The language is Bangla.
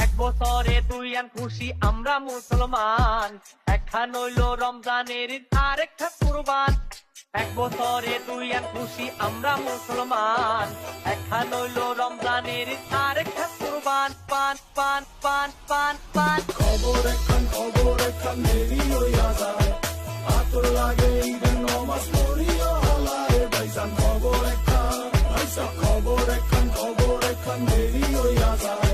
এক বছরে দুই আন খুশি আমরা মুসলমান, একখান হইল রমজানের ঈদ আর একটা কুরবান। এক বছরে দুই আন খুশি আমরা মুসলমান, একখান হইল রমজানের ঈদ আর একটা কুরবান। পান পান পান পান পান খবর একখান দেরি হইয়া যায়, আতর লাগে ঈদের নমাজ পড়িয়া হলায় ভাইজান। খবর একখান দেরি হইয়া যায়,